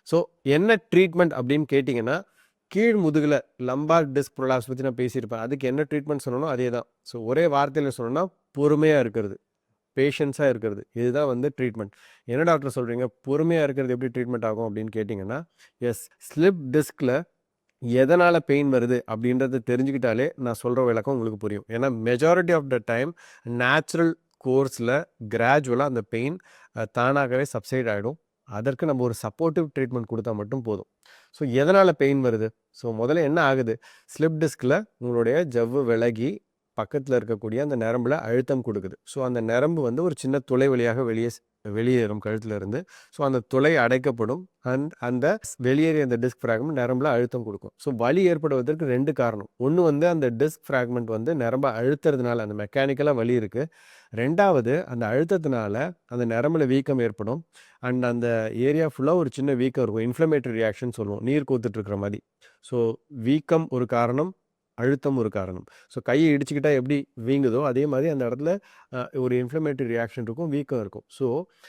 So என்ன treatment அப்படின்னு கேட்டிங்கன்னா, கீழ் முதுகில் லம்பார் டிஸ்க் ப்ரொலாப்ஸ் பற்றி நான் பேசியிருப்பேன். அதுக்கு என்ன ட்ரீட்மெண்ட் சொன்னனோ அதே தான். ஸோ ஒரே வார்த்தையில் சொல்லணும்னா பொறுமையாக இருக்கிறது, பேஷன்ஸாக இருக்கிறது. இதுதான் வந்து ட்ரீட்மெண்ட். என்ன டாக்டர் சொல்கிறீங்க, பொறுமையாக இருக்கிறது எப்படி ட்ரீட்மெண்ட் ஆகும் அப்படின்னு கேட்டிங்கன்னா, எஸ், ஸ்லிப் டிஸ்கில் எதனால் பெயின் வருது அப்படின்றத தெரிஞ்சுக்கிட்டாலே நான் சொல்கிற விளக்கம் உங்களுக்கு புரியும். ஏன்னா majority of the time natural கோர்ஸில் கிராஜுவலாக அந்த பெயின் தானாகவே சப்சைட் ஆகிடும். அதற்கு நம்ம ஒரு சப்போர்ட்டிவ் ட்ரீட்மெண்ட் கொடுத்தா மட்டும் போதும். ஸோ எதனால் பெயின் வருது? ஸோ முதல்ல என்ன ஆகுது, ஸ்லிப் டிஸ்கில் உங்களுடைய ஜவ்வு விலகி பக்கத்தில் இருக்கக்கூடிய அந்த நரம்பில் அழுத்தம் கொடுக்குது. ஸோ அந்த நரம்பு வந்து ஒரு சின்ன துளை வழியாக வெளியேறும் கழுத்துல இருந்து. ஸோ அந்த துளை அடைக்கப்படும் அண்ட் அந்த வெளியேறிய அந்த டிஸ்க் ஃப்ராக்மெண்ட் நரம்பில் அழுத்தம் கொடுக்கும். ஸோ வலி ஏற்படுவதற்கு 2 காரணம். ஒன்று வந்து அந்த டிஸ்க் ஃப்ராக்மெண்ட் வந்து நரம்பை அழுத்துறதுனால அந்த மெக்கானிக்கலாக வலி இருக்குது. 2வது அந்த அழுத்தத்தினால அந்த நரம்பில் வீக்கம் ஏற்படும். அண்ட் அந்த ஏரியா ஃபுல்லாக ஒரு சின்ன வீக்கம் இருக்கும். இன்ஃப்ளமேட்டரி ரியாக்ஷன் சொல்லுவோம், நீர் கோத்துட்டு இருக்கிற மாதிரி. ஸோ வீக்கம் ஒரு காரணம், அழுத்தம் ஒரு காரணம். ஸோ கையை இடிச்சுக்கிட்டா எப்படி வீங்குதோ அதே மாதிரி அந்த இடத்துல ஒரு இன்ஃப்ளமேட்டரி ரியாக்ஷன் இருக்கும், வீக்கம் இருக்கும். ஸோ